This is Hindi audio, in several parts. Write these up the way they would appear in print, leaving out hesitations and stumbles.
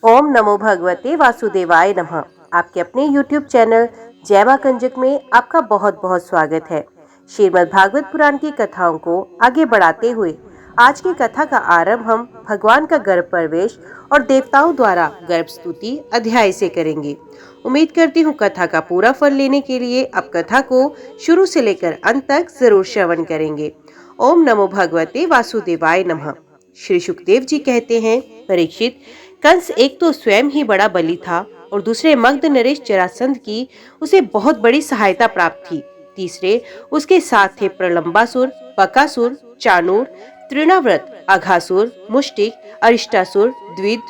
ओम नमो भगवते वासुदेवाय नमः। आपके अपने YouTube चैनल जय मां कंजक में आपका बहुत बहुत स्वागत है। श्रीमद् भागवत पुराण की कथाओं को आगे बढ़ाते हुए आज की कथा का आरंभ हम भगवान का गर्भ प्रवेश और देवताओं द्वारा गर्भ स्तुति अध्याय से करेंगे। उम्मीद करती हूँ कथा का पूरा फल लेने के लिए आप कथा को शुरू से लेकर अंत तक जरूर श्रवण करेंगे। ओम नमो भगवते वासुदेवाय नमः। श्री सुखदेव जी कहते हैं, परीक्षित, कंस एक तो स्वयं ही बड़ा बली था और दूसरे मगध नरेश जरासंध की उसे बहुत बड़ी सहायता प्राप्त थी। तीसरे उसके साथ थे प्रलंबासुर, बकासुर, चाणूर, तृणाव्रत, अघासुर, मुष्टिक, अरिष्टासुर, द्विद,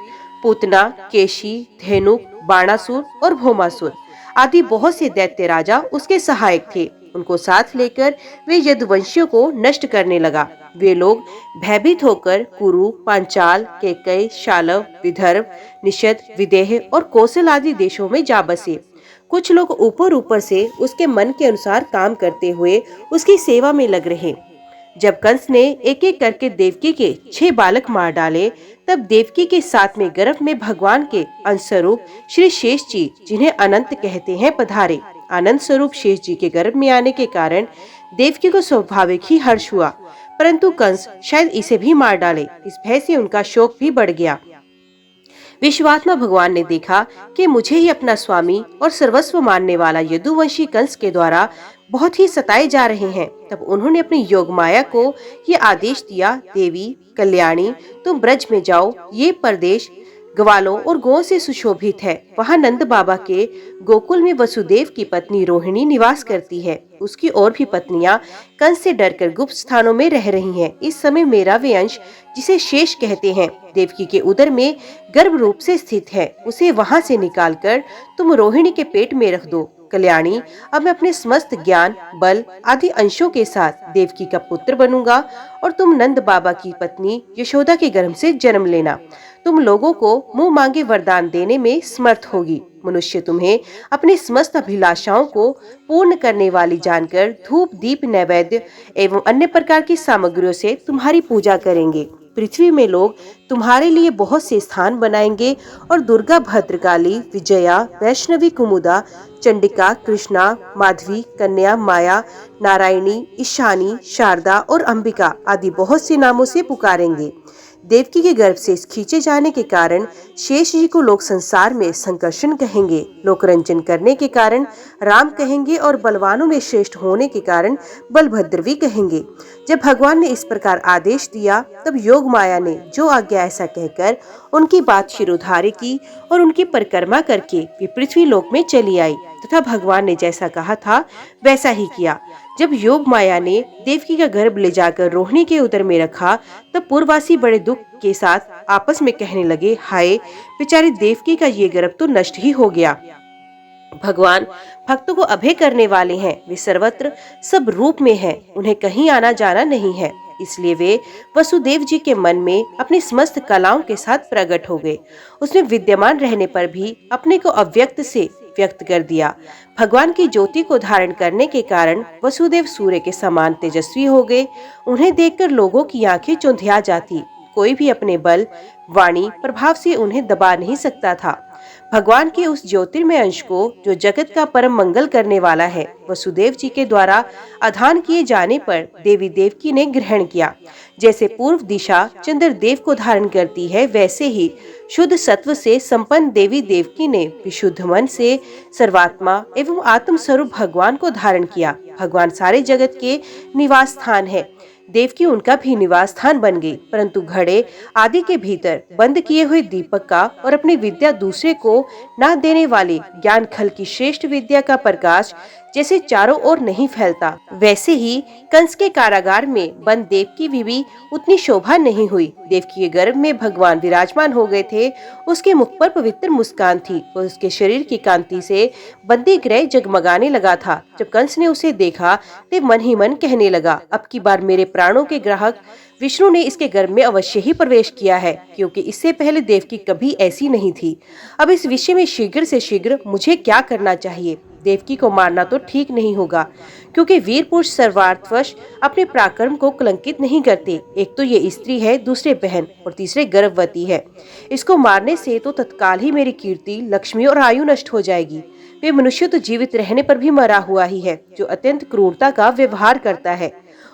पूतना, केशी, धेनुक, बाणासुर और भौमासुर आदि बहुत से दैत्य राजा उसके सहायक थे। उनको साथ लेकर वे यदुवंशियों को नष्ट करने लगा। वे लोग भयभीत होकर कुरु, पांचाल, केकय, शालव, विदर्भ, निषद, विदेह और कौशल आदि देशों में जा बसे। कुछ लोग ऊपर ऊपर से उसके मन के अनुसार काम करते हुए उसकी सेवा में लग रहे। जब कंस ने एक एक करके देवकी के 6 बालक मार डाले, तब देवकी के साथ में गर्भ में भगवान के अंश स्वरूप श्री शेष जी, जिन्हें अनंत कहते हैं, पधारे। अनंत स्वरूप शेष जी के गर्भ में आने के कारण देवकी को स्वाभाविक ही हर्ष हुआ, परंतु कंस शायद इसे भी मार डाले, इस भय से उनका शोक भी बढ़ गया। विश्वात्मा भगवान ने देखा कि मुझे ही अपना स्वामी और सर्वस्व मानने वाला यदुवंशी कंस के द्वारा बहुत ही सताए जा रहे हैं। तब उन्होंने अपनी योग माया को ये आदेश दिया, देवी कल्याणी, तुम ब्रज में जाओ। ये प्रदेश ग्वालों और गौं से सुशोभित है। वहाँ नंद बाबा के गोकुल में वसुदेव की पत्नी रोहिणी निवास करती है। उसकी और भी पत्नियां कंस से डरकर गुप्त स्थानों में रह रही हैं। इस समय मेरा वे अंश, जिसे शेष कहते हैं, देवकी के उदर में गर्भ रूप से स्थित है। उसे वहां से निकालकर तुम रोहिणी के पेट में रख दो। कल्याणी, अब मैं अपने समस्त ज्ञान, बल आदि अंशों के साथ देवकी का पुत्र बनूंगा और तुम नंद बाबा की पत्नी यशोदा के गर्भ से जन्म लेना। तुम लोगों को मुंह मांगे वरदान देने में समर्थ होगी। मनुष्य तुम्हें अपनी समस्त अभिलाषाओं को पूर्ण करने वाली जानकर धूप, दीप, नैवेद्य एवं अन्य प्रकार की सामग्रियों से तुम्हारी पूजा करेंगे। पृथ्वी में लोग तुम्हारे लिए बहुत से स्थान बनाएंगे और दुर्गा, भद्रकाली, विजया, वैष्णवी, कुमुदा, चंडिका, कृष्णा, माधवी, कन्या, माया, नारायणी, ईशानी, शारदा और अंबिका आदि बहुत से नामों से पुकारेंगे। देवकी के गर्भ से खींचे जाने के कारण शेष जी को लोग संसार में संकर्षण कहेंगे, लोकरंजन करने के कारण राम कहेंगे और बलवानों में श्रेष्ठ होने के कारण बलभद्र भी कहेंगे। जब भगवान ने इस प्रकार आदेश दिया, तब योग माया ने जो आज्ञा ऐसा कहकर उनकी बात शिरोधार्य की और उनकी परिक्रमा करके वे पृथ्वी लोक में चली आई तथा भगवान ने जैसा कहा था वैसा ही किया। जब योग माया ने देवकी का गर्भ ले जाकर रोहिणी के उदर में रखा, तब पूर्ववासी बड़े दुख के साथ आपस में कहने लगे, हाय, बेचारी देवकी का ये गर्भ तो नष्ट ही हो गया। भगवान भक्तों को अभय करने वाले हैं, वे सर्वत्र सब रूप में हैं, उन्हें कहीं आना जाना नहीं है। इसलिए वे वसुदेव जी के मन में अपनी समस्त कलाओं के साथ प्रकट हो गए। उसमें विद्यमान रहने पर भी अपने को अव्यक्त से व्यक्त कर दिया। भगवान की ज्योति को धारण करने के कारण वसुदेव सूर्य के समान तेजस्वी हो गए। उन्हें देखकर लोगों की आंखें चौंधिया जाती। कोई भी अपने बल, वाणी, प्रभाव से उन्हें दबा नहीं सकता था। भगवान के उस ज्योतिर्मय अंश को, जो जगत का परम मंगल करने वाला है, वसुदेव जी के द्वारा आधान किए जाने पर देवी देवकी ने ग्रहण किया। जैसे पूर्व दिशा चंद्र देव को धारण करती है, वैसे ही शुद्ध सत्व से संपन्न देवी देवकी ने विशुद्ध मन से सर्वात्मा एवं आत्म स्वरूप भगवान को धारण किया। भगवान सारे जगत के निवास स्थान है। देवकी उनका भी निवास स्थान बन गई, परंतु घड़े आदि के भीतर बंद किए हुए दीपक का और अपनी विद्या दूसरे को न देने वाले ज्ञान खल की श्रेष्ठ विद्या का प्रकाश जैसे चारों ओर नहीं फैलता, वैसे ही कंस के कारागार में बंद देवकी भी उतनी शोभा नहीं हुई। देवकी के गर्भ में भगवान विराजमान हो गए थे। उसके मुख पर पवित्र मुस्कान थी और उसके शरीर की कांति से बंदी ग्रह जगमगाने लगा था। जब कंस ने उसे देखा, तो मन ही मन कहने लगा, अब की बार मेरे प्राणों के ग्राहक विष्णु ने इसके गर्भ में अवश्य ही प्रवेश किया है, क्योंकि इससे पहले देवकी कभी ऐसी नहीं थी। अब इस विषय में शीघ्र से शीघ्र मुझे क्या करना चाहिए? देवकी को मारना तो ठीक नहीं होगा, क्योंकि वीर पुरुष सर्वार्थवश अपने पराक्रम को कलंकित नहीं करते। एक तो ये स्त्री है, दूसरे बहन और तीसरे गर्भवती है। इसको मारने से तो तत्काल ही मेरी कीर्ति, लक्ष्मी और आयु नष्ट हो जाएगी। वे मनुष्य तो जीवित रहने पर भी मरा हुआ ही है, जो अत्यंत क्रूरता का व्यवहार करता है।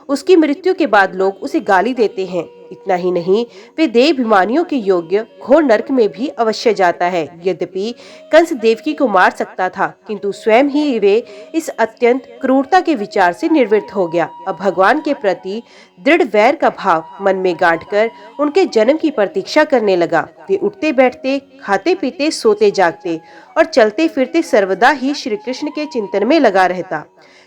उसकी मृत्यु के बाद लोग उसे गाली देते हैं। इतना ही नहीं, वे देवाभिमानियों के योग्य घोर नरक में भी अवश्य जाता है। यद्यपि कंस देवकी को मार सकता था, किंतु स्वयं ही वे इस अत्यंत क्रूरता के विचार से निर्वृत्त हो गया। अब भगवान के प्रति दृढ़ वैर का भाव मन में गांठकर उनके जन्म की प्रतीक्षा करने लगा। वे उठते बैठते, खाते पीते, सोते जागते और चलते फिरते सर्वदा ही श्री कृष्ण के चिंतन में लगा रहता।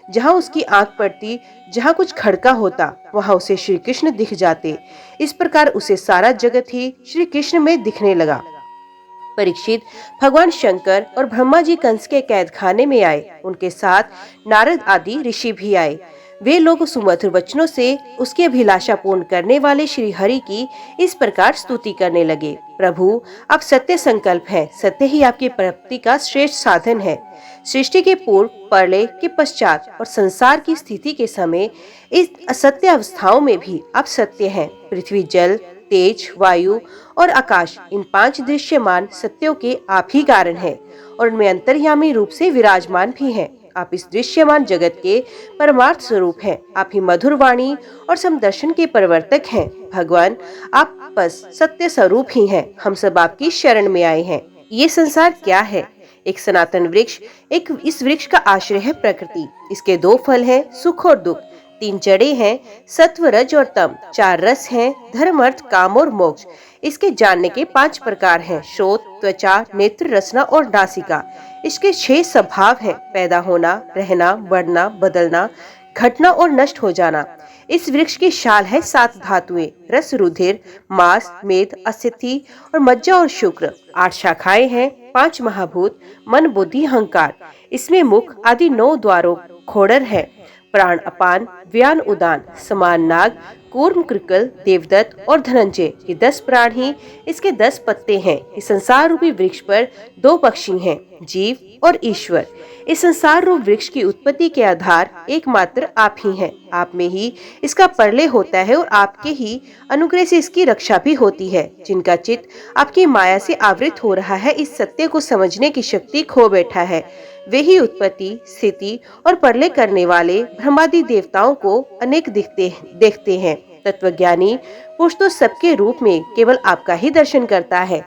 जहाँ उसकी आंख पड़ती, जहाँ कुछ खड़का होता, वहाँ उसे श्री कृष्ण दिख जाते। इस प्रकार उसे सारा जगत ही श्री कृष्ण में दिखने लगा। परीक्षित, भगवान शंकर और ब्रह्मा जी कंस के कैद खाने में आए। उनके साथ नारद आदि ऋषि भी आए। वे लोग सुमधुर वचनों से उसकी अभिलाषा पूर्ण करने वाले श्री हरि की इस प्रकार स्तुति करने लगे। प्रभु, आप सत्य संकल्प हैं, सत्य ही आपकी प्राप्ति का श्रेष्ठ साधन है। सृष्टि के पूर्व, प्रलय के पश्चात और संसार की स्थिति के समय इस असत्य अवस्थाओं में भी आप सत्य हैं। पृथ्वी, जल, तेज, वायु और आकाश, इन 5 दृश्यमान सत्यों के आप ही कारण हैं और उनमें अंतर्यामी रूप से विराजमान भी हैं। आप इस दृश्यमान जगत के परमार्थ स्वरूप हैं। आप ही मधुर वाणी और समदर्शन के प्रवर्तक हैं। भगवान, आप बस सत्य स्वरूप ही हैं। हम सब आपकी शरण में आए हैं। ये संसार क्या है? एक सनातन वृक्ष। इस वृक्ष का आश्रय है प्रकृति। इसके 2 फल हैं, सुख और दुख। 3 जड़ें हैं, सत्व, रज और तम। 4 रस हैं, धर्म, अर्थ, काम और मोक्ष। इसके जानने के 5 प्रकार हैं, श्रोत, त्वचा, नेत्र, रसना और नासिका। इसके 6 स्वभाव हैं, पैदा होना, रहना, बढ़ना, बदलना, घटना और नष्ट हो जाना। इस वृक्ष की शाल है 7 धातुएं, रस, रुधिर, मांस, मेद, अस्थिति और मज्जा और शुक्र। 8 शाखाएं हैं, 5 महाभूत, मन, बुद्धि, अहंकार। इसमें मुख आदि 9 द्वारों खोड़र है, प्राण, अपान, व्यान, उदान, समान, नाग, कूर्म, कृकल, देवदत्त और धनंजय। ये 10 प्राण ही इसके 10 पत्ते हैं। इस संसार रूपी वृक्ष पर 2 पक्षी हैं, जीव और ईश्वर। इस संसार रूप वृक्ष की उत्पत्ति के आधार एकमात्र आप ही हैं। आप में ही इसका प्रलय होता है और आपके ही अनुग्रह से इसकी रक्षा भी होती है। जिनका चित्त आपकी माया से आवृत हो रहा है, इस सत्य को समझने की शक्ति खो बैठा है, वे ही उत्पत्ति, स्थिति और प्रलय करने वाले ब्रह्मादि देवताओं को अनेक देखते हैं। तत्वज्ञानी पुरुष तो सबके रूप में केवल आपका ही दर्शन करता है।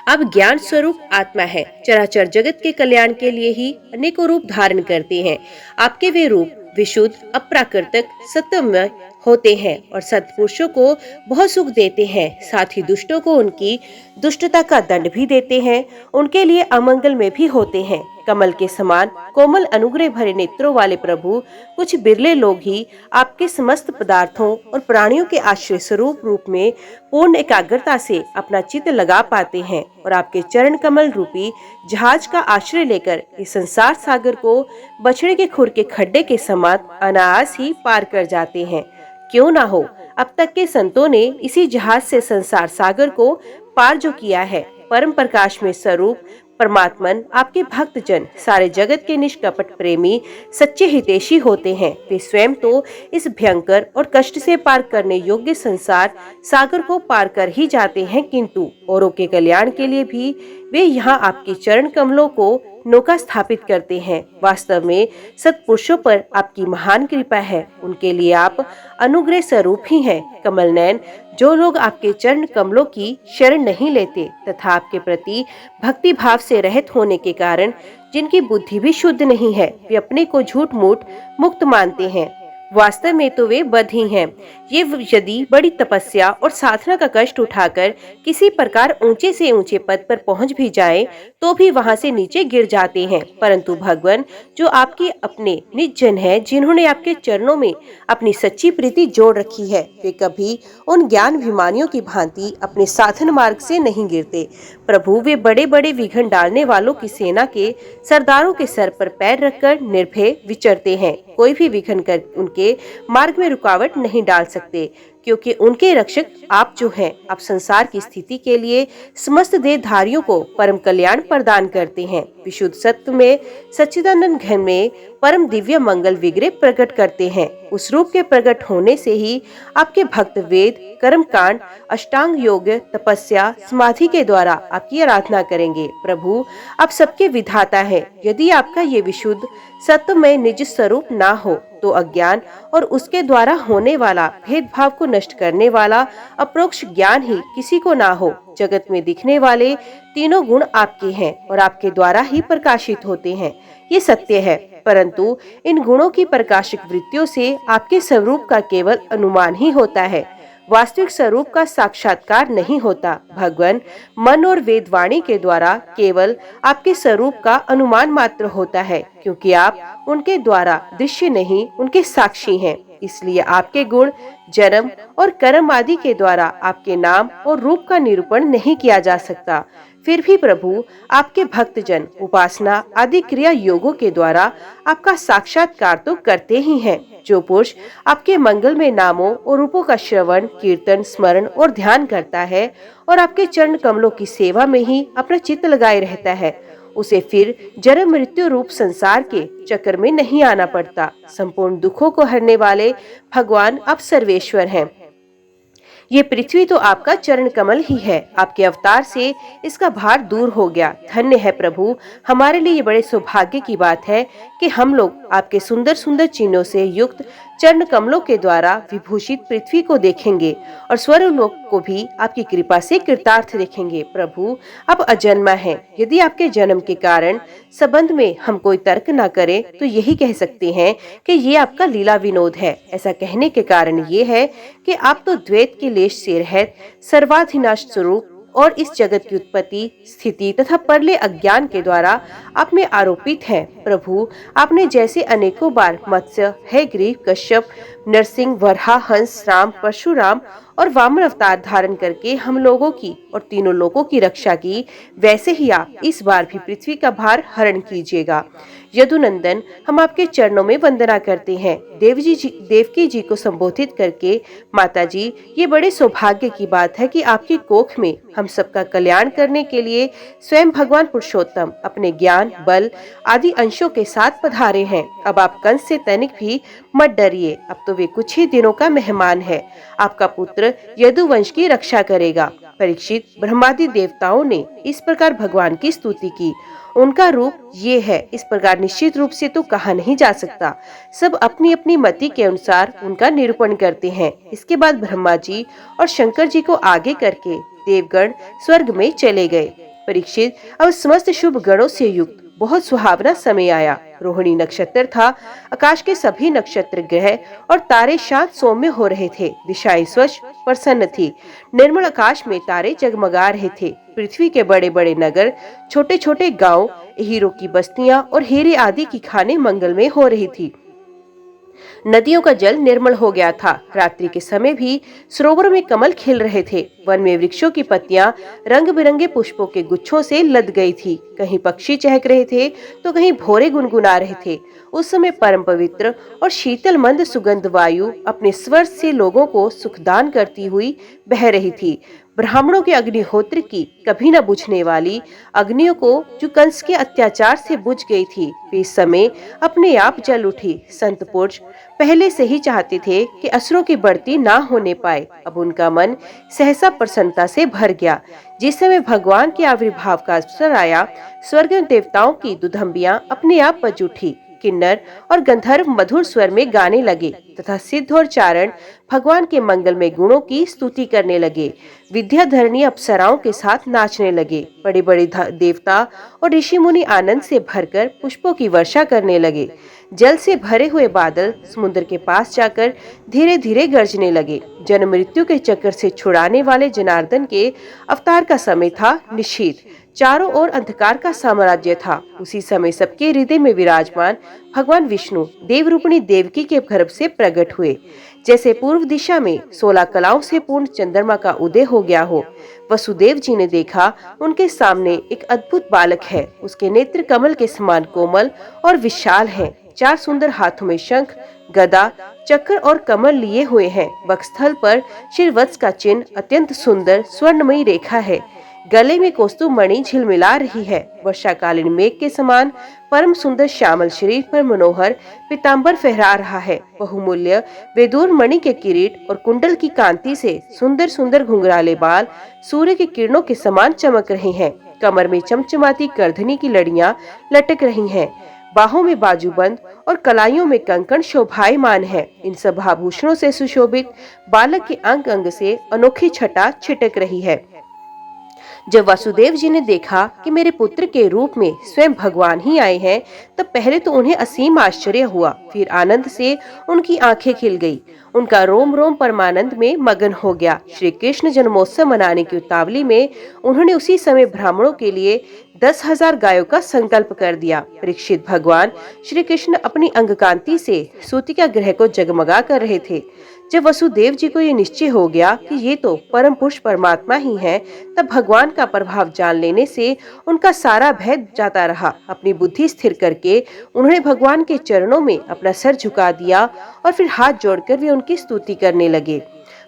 आप ज्ञान स्वरूप आत्मा है, चराचर जगत के कल्याण के लिए ही अनेकों रूप धारण करते हैं। आपके वे रूप विशुद्ध, अप्राकृतिक, सत्यमय होते हैं और सत्पुरुषों को बहुत सुख देते हैं। साथ ही दुष्टों को उनकी दुष्टता का दंड भी देते हैं, उनके लिए अमंगल में भी होते हैं। कमल के समान कोमल अनुग्रह भरे नेत्रों वाले प्रभु, कुछ बिरले लोग ही आपके समस्त पदार्थों और प्राणियों के आश्रय स्वरूप रूप में पूर्ण एकाग्रता से अपना चित्त लगा पाते हैं और आपके चरण कमल रूपी जहाज का आश्रय लेकर इस संसार सागर को बछड़े के खुर के खड्डे के समान अनायास ही पार कर जाते हैं। क्यों ना हो, अब तक के संतों ने इसी जहाज से संसार सागर को पार जो किया है। परम प्रकाश में स्वरूप परमात्मन आपके भक्त जन सारे जगत के निष्कपट प्रेमी, सच्चे हितैषी होते हैं। वे स्वयं तो इस भयंकर और कष्ट से पार करने योग्य संसार सागर को पार कर ही जाते हैं, किंतु औरों के कल्याण के लिए भी वे यहाँ आपके चरण कमलों को नौका स्थापित करते हैं। वास्तव में सत्पुरुषों पर आपकी महान कृपा है, उनके लिए आप अनुग्रह स्वरूप ही हैं। कमल नयन, जो लोग आपके चरण कमलों की शरण नहीं लेते तथा आपके प्रति भक्ति भाव से रहित होने के कारण जिनकी बुद्धि भी शुद्ध नहीं है, वे अपने को झूठ मूठ मुक्त मानते हैं, वास्तव में तो वे बद्ध ही हैं। ये यदि बड़ी तपस्या और साधना का कष्ट उठाकर किसी प्रकार ऊंचे से ऊंचे पद पर पहुंच भी जाएं, तो भी वहां से नीचे गिर जाते हैं। परंतु भगवान, जो आपके अपने निज जन है, जिन्होंने आपके चरणों में अपनी सच्ची प्रीति जोड़ रखी है, वे कभी उन ज्ञान अभिमानियों की भांति अपने साधन मार्ग से नहीं गिरते। प्रभु, वे बड़े बड़े विघ्न डालने वालों की सेना के सरदारों के सर पर पैर रखकर निर्भय विचरते हैं। कोई भी विघ्न कर उनके उनके मार्ग में रुकावट नहीं डाल सकते, क्योंकि उनके रक्षक आप जो हैं, आप संसार की स्थिति के लिए समस्त देहधारियों को परम कल्याण प्रदान करते हैं। विशुद्ध सत्य में सच्चिदानंद घन में परम दिव्य मंगल विग्रह प्रकट करते हैं। उस रूप के प्रकट होने से ही आपके भक्त वेद, कर्म कांड, अष्टांग योग, तपस्या, समाधि के द्वारा आपकी आराधना करेंगे। प्रभु, आप सबके विधाता हैं। यदि आपका ये विशुद्ध सत्य में निज स्वरूप ना हो तो अज्ञान और उसके द्वारा होने वाला भेदभाव को नष्ट करने वाला अप्रोक्ष ज्ञान ही किसी को ना हो। जगत में दिखने वाले तीनों गुण आपके हैं और आपके द्वारा ही प्रकाशित होते हैं, ये सत्य है। परंतु इन गुणों की प्रकाशिक वृत्तियों से आपके स्वरूप का केवल अनुमान ही होता है, वास्तविक स्वरूप का साक्षात्कार नहीं होता। भगवान मन और वेदवाणी के द्वारा केवल आपके स्वरूप का अनुमान मात्र होता है, क्योंकि आप उनके द्वारा दृश्य नहीं, उनके साक्षी हैं। इसलिए आपके गुण, जन्म और कर्म आदि के द्वारा आपके नाम और रूप का निरूपण नहीं किया जा सकता। फिर भी प्रभु, आपके भक्तजन उपासना आदि क्रिया योगों के द्वारा आपका साक्षात्कार तो करते ही हैं। जो पुरुष आपके मंगल में नामों और रूपों का श्रवण, कीर्तन, स्मरण और ध्यान करता है और आपके चरण कमलों की सेवा में ही अपना चित्त लगाए रहता है, उसे फिर जन्म मृत्यु रूप संसार के चक्कर में नहीं आना पड़ता। संपूर्ण दुखों को हरने वाले भगवान आप सर्वेश्वर हैं। ये पृथ्वी तो आपका चरण कमल ही है। आपके अवतार से इसका भार दूर हो गया। धन्य है प्रभु, हमारे लिए ये बड़े सौभाग्य की बात है कि हम लोग आपके सुंदर सुंदर चिन्हों से युक्त चरण कमलों के द्वारा विभूषित पृथ्वी को देखेंगे और स्वर्गलोक को भी आपकी कृपा से कृतार्थ देखेंगे। प्रभु, आप अजन्मा हैं। यदि आपके जन्म के कारण संबंध में हम कोई तर्क न करें तो यही कह सकते हैं कि ये आपका लीला विनोद है। ऐसा कहने के कारण ये है कि आप तो द्वैत के लेश से रहित सर्वाधिनाश स्वरूप और इस जगत की उत्पत्ति, स्थिति तथा परले अज्ञान के द्वारा आप में आरोपित हैं। प्रभु, आपने जैसे अनेकों बार मत्स्य, हैग्रीव, कश्यप, नरसिंह, वराह, हंस, राम, परशुराम और वामन अवतार धारण करके हम लोगों की और तीनों लोगों की रक्षा की, वैसे ही आप इस बार भी पृथ्वी का भार हरण कीजिएगा। यदुनंदन, हम आपके चरणों में वंदना करते हैं। देवकी जी को संबोधित करके, माता जी, ये बड़े सौभाग्य की बात है कि आपकी कोख में हम सबका कल्याण करने के लिए स्वयं भगवान पुरुषोत्तम अपने ज्ञान, बल आदि अंशों के साथ पधारे हैं। अब आप कंस से तनिक भी मत डरिए, अब तो वे कुछ ही दिनों का मेहमान है। आपका पुत्र यदुवंश की रक्षा करेगा। परीक्षित, ब्रह्मादि देवताओं ने इस प्रकार भगवान की स्तुति की। उनका रूप ये है, इस प्रकार निश्चित रूप से तो कहा नहीं जा सकता। सब अपनी अपनी मति के अनुसार उनका निरूपण करते हैं। इसके बाद ब्रह्मा जी और शंकर जी को आगे करके देवगण स्वर्ग में चले गए। परीक्षित, अब समस्त शुभ गणों से युक्त बहुत सुहावना समय आया। रोहिणी नक्षत्र था। आकाश के सभी नक्षत्र, ग्रह और तारे शांत सौम्य हो रहे थे। दिशाएं स्वच्छ प्रसन्न थी। निर्मल आकाश में तारे जगमगा रहे थे। पृथ्वी के बड़े बड़े नगर, छोटे छोटे गांव, हीरों की बस्तियां और हीरे आदि की खाने मंगलमय हो रही थी। नदियों का जल निर्मल हो गया था। रात्रि के समय भी सरोवरों में कमल खिल रहे थे। वन में वृक्षों की पत्तियां रंग बिरंगे पुष्पों के गुच्छों से लद गई थी। कहीं पक्षी चहक रहे थे तो कहीं भौरे गुनगुना रहे थे। उस समय परम पवित्र और शीतल मंद सुगंध वायु अपने स्वर से लोगों को सुखदान करती हुई बह रही थी। ब्राह्मणों के अग्निहोत्र की कभी न बुझने वाली अग्नियों को जो कंस के अत्याचार से बुझ गई थी, वे इस समय अपने आप जल उठी। संत पुरुष पहले से ही चाहते थे कि असुरों की बढ़ती ना होने पाए। अब उनका मन सहसा प्रसन्नता से भर गया। जिस समय भगवान के आविर्भाव का अवसर आया, स्वर्ग देवताओं की दुधंबियां अपने आप बज उठी। किन्नर और गंधर्व मधुर स्वर में गाने लगे तथा सिद्ध और चारण भगवान के मंगलमय गुणों की स्तुति करने लगे। विद्याधरणी अप्सराओं के साथ नाचने लगे। बड़े बड़े देवता और ऋषि मुनि आनंद से भरकर पुष्पों की वर्षा करने लगे। जल से भरे हुए बादल समुद्र के पास जाकर धीरे धीरे गरजने लगे। जन्म मृत्यु के चक्कर से छुड़ाने वाले जनार्दन के अवतार का समय था निशीथ। चारों ओर अंधकार का साम्राज्य था। उसी समय सबके हृदय में विराजमान भगवान विष्णु देवरूपिणी देवकी के गर्भ से प्रकट हुए। जैसे पूर्व दिशा में 16 कलाओं से पूर्ण चंद्रमा का उदय हो गया हो। वसुदेव जी ने देखा, उनके सामने एक अद्भुत बालक है। उसके नेत्र कमल के समान कोमल और विशाल हैं। 4 सुंदर हाथों में शंख, गदा, चक्र और कमल लिए हुए हैं। वक्षस्थल पर शिरवत्स का चिन्ह अत्यंत सुंदर स्वर्णमयी रेखा है। गले में कौस्तुभ मणि झिलमिला रही है। वर्षाकालीन मेघ के समान परम सुंदर श्यामल शरीर पर मनोहर पीतांबर फहरा रहा है। बहुमूल्य वेदूर मणि के किरीट और कुंडल की कांति से सुंदर सुंदर घुंघराले बाल सूर्य की किरणों के समान चमक रहे हैं। कमर में चमचमाती करधनी की लड़ियां लटक रही हैं। बाहों में बाजूबंद और कलाइयों में कंकण शोभायमान है। इन सब आभूषणों से सुशोभित बालक के अंग अंग से अनोखी छटा छिटक रही है। जब वासुदेव जी ने देखा कि मेरे पुत्र के रूप में स्वयं भगवान ही आए हैं, तब पहले तो उन्हें असीम आश्चर्य हुआ, फिर आनंद से उनकी आंखें खिल गई। उनका रोम रोम परमानंद में मगन हो गया। श्री कृष्ण जन्मोत्सव मनाने की उतावली में उन्होंने उसी समय ब्राह्मणों के लिए 10,000 गायों का संकल्प कर दिया। परीक्षित भगवान श्री कृष्ण अपनी अंगकांति से सूतिका गृह को जगमगा कर रहे थे। जब वसुदेव जी को ये निश्चय हो गया कि ये तो परम पुरुष परमात्मा ही हैं, तब भगवान का प्रभाव जान लेने से उनका सारा भय जाता रहा। अपनी बुद्धि स्थिर करके उन्होंने भगवान के चरणों में अपना सर झुका दिया और फिर हाथ जोड़कर वे उनकी स्तुति करने लगे।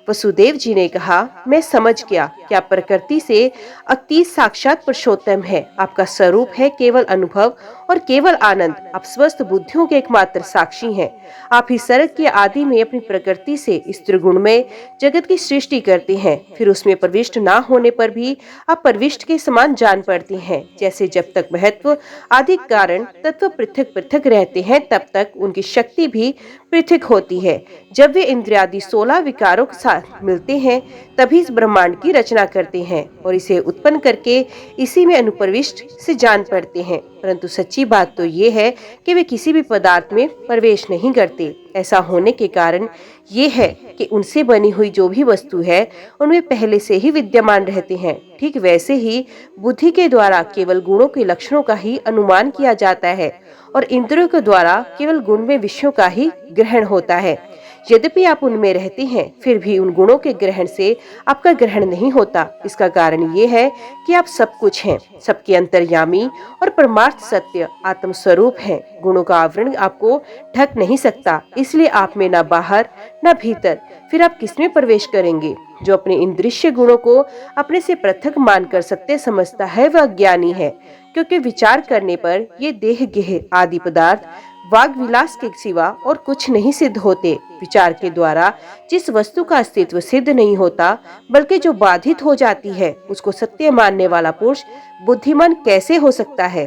वसुदेव जी ने कहा, मैं समझ गया कि आप प्रकृति से अतीत साक्षात पुरुषोत्तम है। आपका स्वरूप है केवल अनुभव और केवल आनंद। आप स्वस्थ बुद्धियों के एकमात्र साक्षी हैं। आप ही सर्ग के आदि में अपनी प्रकृति से इस त्रिगुण में जगत की सृष्टि करते हैं। फिर उसमें प्रविष्ट ना होने पर भी आप प्रविष्ट के समान जान पड़ते हैं। जैसे जब तक महत्व आदि कारण तत्व पृथक पृथक रहते हैं, तब तक उनकी शक्ति भी पृथक होती है। जब वे इंद्रियादि 16 विकारों के साथ मिलते हैं, तभी इस ब्रह्मांड की रचना करते हैं और इसे उत्पन्न करके इसी में अनुप्रविष्ट से जान पड़ते हैं। परंतु सच्ची बात तो ये है कि वे किसी भी पदार्थ में प्रवेश नहीं करते। ऐसा होने के कारण ये है कि उनसे बनी हुई जो भी वस्तु है, उनमें पहले से ही विद्यमान रहते हैं। ठीक वैसे ही बुद्धि के द्वारा केवल गुणों के लक्षणों का ही अनुमान किया जाता है और इंद्रियों के द्वारा केवल गुण में विषयों का ही ग्रहण होता है। यद्यपि आप उनमें रहते हैं, फिर भी उन गुणों के ग्रहण से आपका ग्रहण नहीं होता। इसका कारण ये है कि आप सब कुछ हैं, सबके अंतर्यामी और परमार्थ सत्य आत्म स्वरूप हैं। गुणों का आवरण आपको ढक नहीं सकता, इसलिए आप में न बाहर न भीतर, फिर आप किसमें प्रवेश करेंगे? जो अपने इंद्रिय गुणों को अपने से पृथक मानकर सत्य समझता है, वह अज्ञानी है, क्योंकि विचार करने पर ये देह गेह आदि पदार्थ वाग विलास के सिवा और कुछ नहीं सिद्ध होते। विचार के द्वारा जिस वस्तु का अस्तित्व सिद्ध नहीं होता, बल्कि जो बाधित हो जाती है, उसको सत्य मानने वाला पुरुष बुद्धिमान कैसे हो सकता है?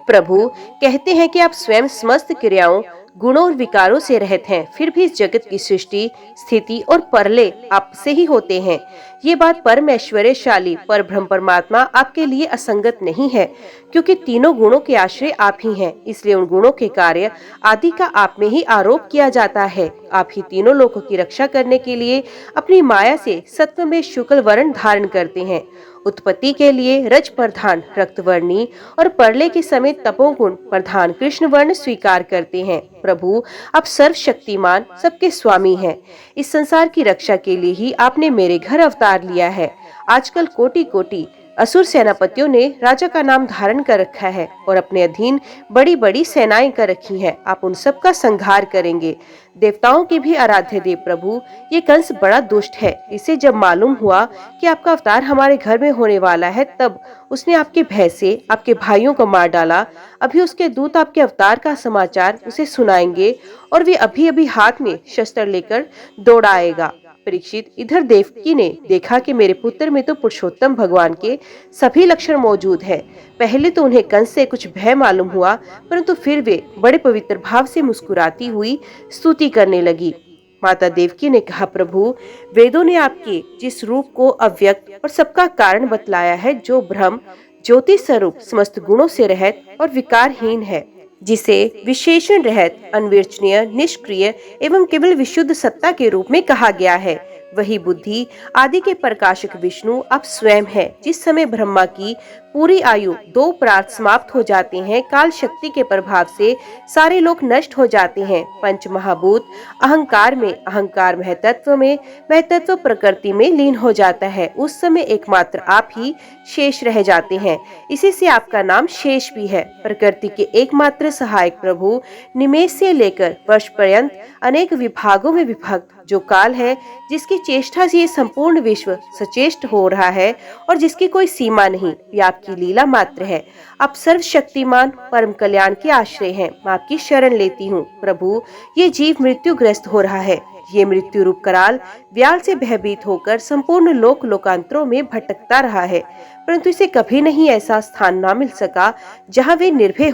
प्रभु कहते हैं कि आप स्वयं समस्त क्रियाओं, गुणों और विकारों से रहित हैं, फिर भी इस जगत की सृष्टि, स्थिति और परलय आपसे ही होते हैं। ये बात परम ऐश्वर्यशाली पर ब्रह्म परमात्मा आपके लिए असंगत नहीं है, क्योंकि तीनों गुणों के आश्रय आप ही हैं। इसलिए उन गुणों के कार्य आदि का आप में ही आरोप किया जाता है। आप ही तीनों लोकों की रक्षा करने के लिए अपनी माया से सत्व में शुक्ल वर्ण धारण करते हैं। उत्पत्ति के लिए रज प्रधान रक्तवर्णी और परलय के समय तपोगुण प्रधान कृष्ण वर्ण स्वीकार करते हैं। प्रभु आप सर्वशक्तिमान सबके स्वामी हैं। इस संसार की रक्षा के लिए ही आपने मेरे घर अवतार लिया है। आजकल कोटि कोटि असुर सेनापतियों ने राजा का नाम धारण कर रखा है और अपने अधीन बड़ी बड़ी सेनाएं कर रखी हैं। आप उन सब का संहार करेंगे। देवताओं के भी आराध्य देव प्रभु, ये कंस बड़ा दुष्ट है। इसे जब मालूम हुआ कि आपका अवतार हमारे घर में होने वाला है, तब उसने आपके भय से आपके भाइयों को मार डाला। अभी उसके दूत आपके अवतार का समाचार उसे सुनाएंगे और वे अभी अभी हाथ में शस्त्र लेकर दौड़ आएगा। परीक्षित, इधर देवकी ने देखा कि मेरे पुत्र में तो पुरुषोत्तम भगवान के सभी लक्षण मौजूद हैं। पहले तो उन्हें कंस से कुछ भय मालूम हुआ, परंतु फिर वे बड़े पवित्र भाव से मुस्कुराती हुई स्तुति करने लगी। माता देवकी ने कहा, प्रभु वेदों ने आपके जिस रूप को अव्यक्त और सबका कारण बतलाया है, जो ब्रह्म ज्योति स्वरूप समस्त गुणों से रहित और विकारहीन है, जिसे विशेषण रहित, अनविर्चनीय, निष्क्रिय एवं केवल विशुद्ध सत्ता के रूप में कहा गया है, वही बुद्धि आदि के प्रकाशक विष्णु आप स्वयं है। जिस समय ब्रह्मा की पूरी आयु 2 प्रार्थ समाप्त हो जाते हैं, काल शक्ति के प्रभाव से सारे लोग नष्ट हो जाते हैं। पंच महाभूत अहंकार में, अहंकार महतत्व में, महतत्व प्रकृति में लीन हो जाता है। उस समय एकमात्र आप ही शेष रह जाते हैं। इसी से आपका नाम शेष भी है। प्रकृति के एकमात्र सहायक प्रभु निमेष से लेकर वर्ष पर्यंत अनेक विभागों में विभक्त जो काल है, जिसकी चेष्टा से ये संपूर्ण विश्व सचेष्ट हो रहा है और जिसकी कोई सीमा नहीं, ये आपकी लीला मात्र है। आप सर्वशक्तिमान परम कल्याण के आश्रय हैं। मैं आपकी शरण लेती हूँ प्रभु। ये जीव मृत्युग्रस्त हो रहा है। ये मृत्यु रूप कराल व्याल से भयभीत होकर संपूर्ण लोक लोकांतरों में भटकता रहा है, परंतु इसे कभी नहीं ऐसा स्थान न मिल सका जहाँ वे निर्भय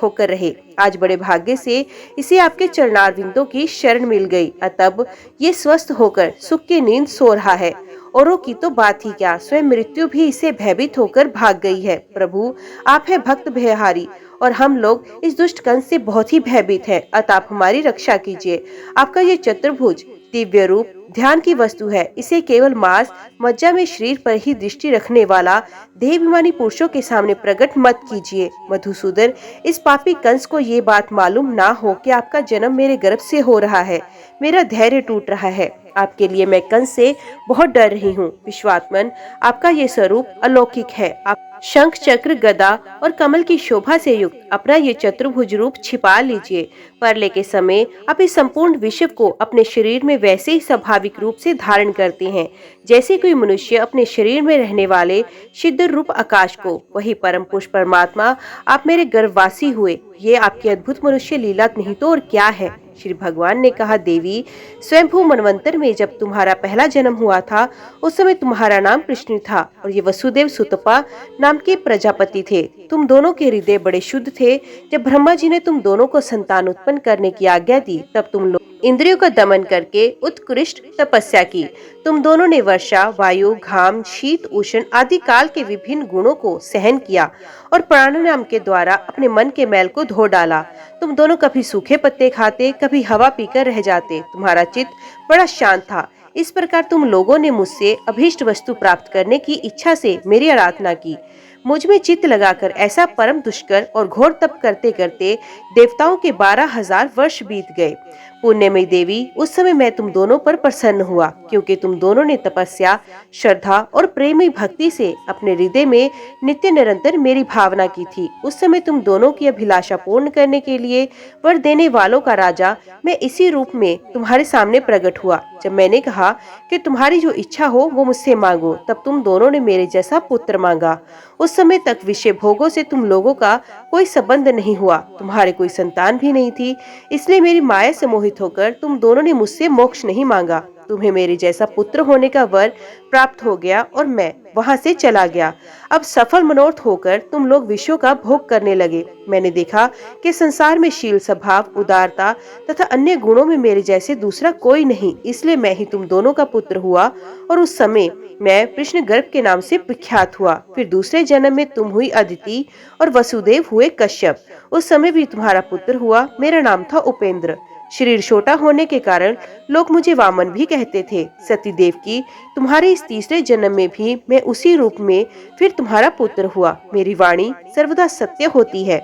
होकर रहे। आज बड़े भाग्य से इसे आपके चरणारविंदों की शरण मिल गई। तब ये स्वस्थ होकर सुख की नींद सो रहा है। औरों की तो बात ही क्या, स्वयं मृत्यु भी इसे भयभीत होकर भाग गई है। प्रभु आप है भक्त भयहारी और हम लोग इस दुष्ट कंस से बहुत ही भयभीत हैं। अतः आप हमारी रक्षा कीजिए। आपका ये चतुर्भुज दिव्य रूप ध्यान की वस्तु है। इसे केवल मांस मज्जा में शरीर पर ही दृष्टि रखने वाला देहाभिमानी पुरुषों के सामने प्रकट मत कीजिए। मधुसूदन, इस पापी कंस को ये बात मालूम ना हो कि आपका जन्म मेरे गर्भ से हो रहा है। मेरा धैर्य टूट रहा है। आपके लिए मैं कंस से बहुत डर रही हूँ। विश्वात्मन, आपका ये स्वरूप अलौकिक है। आप शंख चक्र गदा और कमल की शोभा से युक्त अपना ये चतुर्भुज रूप छिपा लीजिए। परले के समय आप इस संपूर्ण विश्व को अपने शरीर में वैसे ही स्वाभाविक रूप से धारण करते हैं जैसे कोई मनुष्य अपने शरीर में रहने वाले सिद्ध रूप आकाश को। वही परम पुरुष परमात्मा आप मेरे गर्भवासी हुए। ये आपकी अद्भुत मनुष्य लीला नहीं तो और क्या है। श्री भगवान ने कहा, देवी, स्वयंभू मनवंतर में जब तुम्हारा पहला जन्म हुआ था, उस समय तुम्हारा नाम कृष्ण था और ये वसुदेव सुतपा नाम के प्रजापति थे। तुम दोनों के हृदय बड़े शुद्ध थे। जब ब्रह्मा जी ने तुम दोनों को संतान उत्पन्न करने की आज्ञा दी, तब तुम लोग इंद्रियों का दमन करके उत्कृष्ट तपस्या की। तुम दोनों ने वर्षा, वायु, घाम, शीत, उष्ण आदि काल के विभिन्न गुणों को सहन किया और प्राणायाम के द्वारा अपने मन के मैल को धो डाला। तुम दोनों कभी सूखे पत्ते खाते, कभी हवा पीकर रह जाते। तुम्हारा चित्त बड़ा शांत था। इस प्रकार तुम लोगों ने मुझसे अभीष्ट वस्तु प्राप्त करने की इच्छा से मेरी आराधना की। मुझ में चित्त लगाकर ऐसा परम दुष्कर और घोर तप करते करते देवताओं के 12,000 वर्ष बीत गए। पुण्यमयी देवी, उस समय मैं तुम दोनों पर प्रसन्न हुआ, क्योंकि तुम दोनों ने तपस्या, श्रद्धा और प्रेमी भक्ति से अपने हृदय में नित्य निरंतर मेरी भावना की थी। उस समय तुम दोनों की अभिलाषा पूर्ण करने के लिए वर देने वालों का राजा मैं इसी रूप में तुम्हारे सामने प्रकट हुआ। जब मैंने कहा कि तुम्हारी जो इच्छा हो वो मुझसे मांगो, तब तुम दोनों ने मेरे जैसा पुत्र मांगा। उस समय तक विषय भोगों से तुम लोगों का कोई संबंध नहीं हुआ, तुम्हारे कोई संतान भी नहीं थी। इसलिए मेरी माया से मोहित होकर तुम दोनों ने मुझसे मोक्ष नहीं मांगा। तुम्हें मेरे जैसा पुत्र होने का वर प्राप्त हो गया और मैं वहां से चला गया। अब सफल मनोरथ होकर तुम लोग विषयों का भोग करने लगे। मैंने देखा कि संसार में शील, स्वभाव, उदारता तथा अन्य गुणों में मेरे जैसे दूसरा कोई नहीं। इसलिए मैं ही तुम दोनों का पुत्र हुआ और उस समय मैं कृष्ण गर्भ के नाम से विख्यात हुआ। फिर दूसरे जन्म में तुम हुई अदिति और वसुदेव हुए कश्यप। उस समय भी तुम्हारा पुत्र हुआ। मेरा नाम था उपेंद्र। शरीर छोटा होने के कारण लोग मुझे वामन भी कहते थे। सती देव की तुम्हारे इस तीसरे जन्म में भी मैं उसी रूप में फिर तुम्हारा पुत्र हुआ। मेरी वाणी सर्वदा सत्य होती है।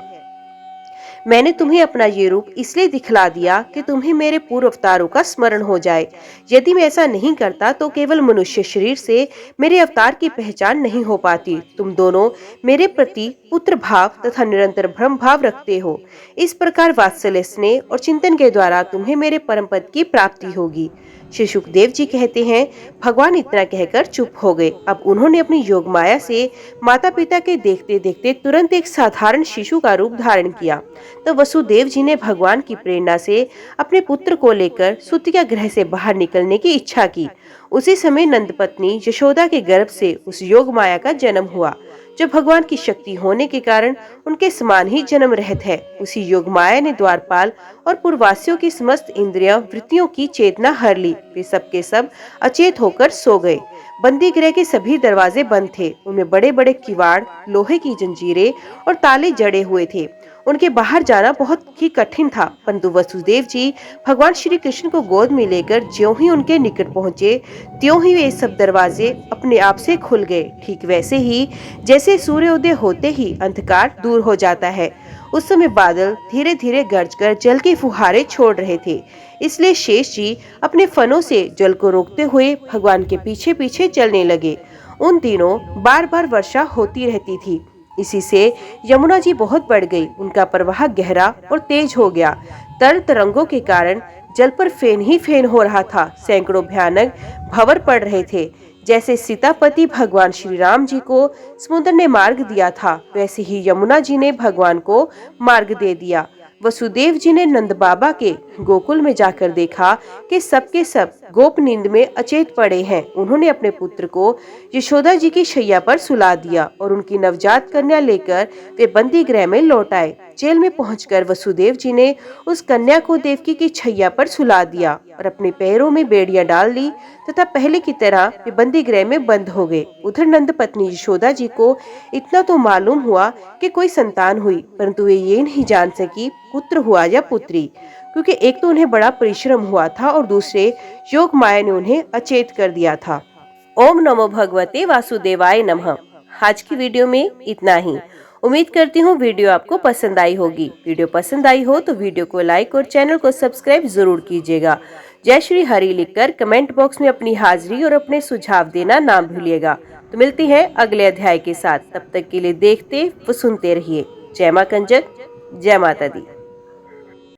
मैंने तुम्हें अपना ये रूप इसलिए दिखला दिया कि तुम्हें मेरे पूर्व अवतारों का स्मरण हो जाए। यदि मैं ऐसा नहीं करता तो केवल मनुष्य शरीर से मेरे अवतार की पहचान नहीं हो पाती। तुम दोनों मेरे प्रति पुत्र भाव तथा निरंतर भ्रम भाव रखते हो। इस प्रकार वात्सल्य, स्नेह और चिंतन के द्वारा तुम्हें मेरे परम पद की प्राप्ति होगी। श्री सुखदेव जी कहते हैं, भगवान इतना कहकर चुप हो गए। अब उन्होंने अपनी योग माया से माता पिता के देखते देखते तुरंत एक साधारण शिशु का रूप धारण किया। तो वसुदेव जी ने भगवान की प्रेरणा से अपने पुत्र को लेकर सुतिका गृह से बाहर निकलने की इच्छा की। उसी समय नंद पत्नी यशोदा के गर्भ से उस योग माया का जन्म हुआ, जो भगवान की शक्ति होने के कारण उनके समान ही जन्म रहित है। उसी योग माया ने द्वारपाल और पूर्ववासियों की समस्त इंद्रियां वृत्तियों की चेतना हर ली। वे सब के सब अचेत होकर सो गए। बंदी गृह के सभी दरवाजे बंद थे। उनमें बड़े बड़े किवाड़, लोहे की जंजीरें और ताले जड़े हुए थे। उनके बाहर जाना बहुत ही कठिन था, परंतु वसुदेव जी भगवान श्री कृष्ण को गोद में लेकर ज्यों ही उनके निकट पहुँचे त्यों ही वे सब दरवाजे अपने आप से खुल गए। ठीक वैसे ही जैसे सूर्योदय होते ही अंधकार दूर हो जाता है, उस समय बादल धीरे धीरे गरजकर जल की फुहारें छोड़ रहे थे। इसलिए शेष जी अपने फनों से जल को रोकते हुए भगवान के पीछे पीछे चलने लगे। उन दिनों बार बार वर्षा होती रहती थी, इसी से यमुना जी बहुत बढ़ गई। उनका प्रवाह गहरा और तेज हो गया। तरल तरंगों के कारण जल पर फेन ही फेन हो रहा था। सैकड़ों भयानक भंवर पड़ रहे थे। जैसे सीतापति भगवान श्री राम जी को समुद्र ने मार्ग दिया था, वैसे ही यमुना जी ने भगवान को मार्ग दे दिया। वसुदेव जी ने नंद बाबा के गोकुल में जाकर देखा कि सबके सब गोप नींद में अचेत पड़े हैं। उन्होंने अपने पुत्र को यशोदा जी की शैया पर सुला दिया और उनकी नवजात कन्या लेकर वे बंदी गृह में लौट आए। जेल में पहुंचकर वसुदेव जी ने उस कन्या को देवकी की छैया पर सुला दिया और अपने पैरों में बेड़ियां डाल ली तथा पहले की तरह वे बंदी गृह में बंद हो गए। उधर नंद पत्नी यशोदा जी को इतना तो मालूम हुआ कि कोई संतान हुई, परंतु वे ये नहीं जान सकी पुत्र हुआ या पुत्री, क्योंकि एक तो उन्हें बड़ा परिश्रम हुआ था और दूसरे योग माया ने उन्हें अचेत कर दिया था। ओम नमो भगवते वासुदेवाय नमः। आज की वीडियो में इतना ही। उम्मीद करती हूँ वीडियो आपको पसंद आई होगी। वीडियो पसंद आई हो तो वीडियो को लाइक और चैनल को सब्सक्राइब जरूर कीजिएगा। जय श्री हरि लिखकर कमेंट बॉक्स में अपनी हाजिरी और अपने सुझाव देना ना भूलिएगा। तो मिलती है अगले अध्याय के साथ। तब तक के लिए देखते व सुनते रहिए। जय मां कंजक, जय माता दी।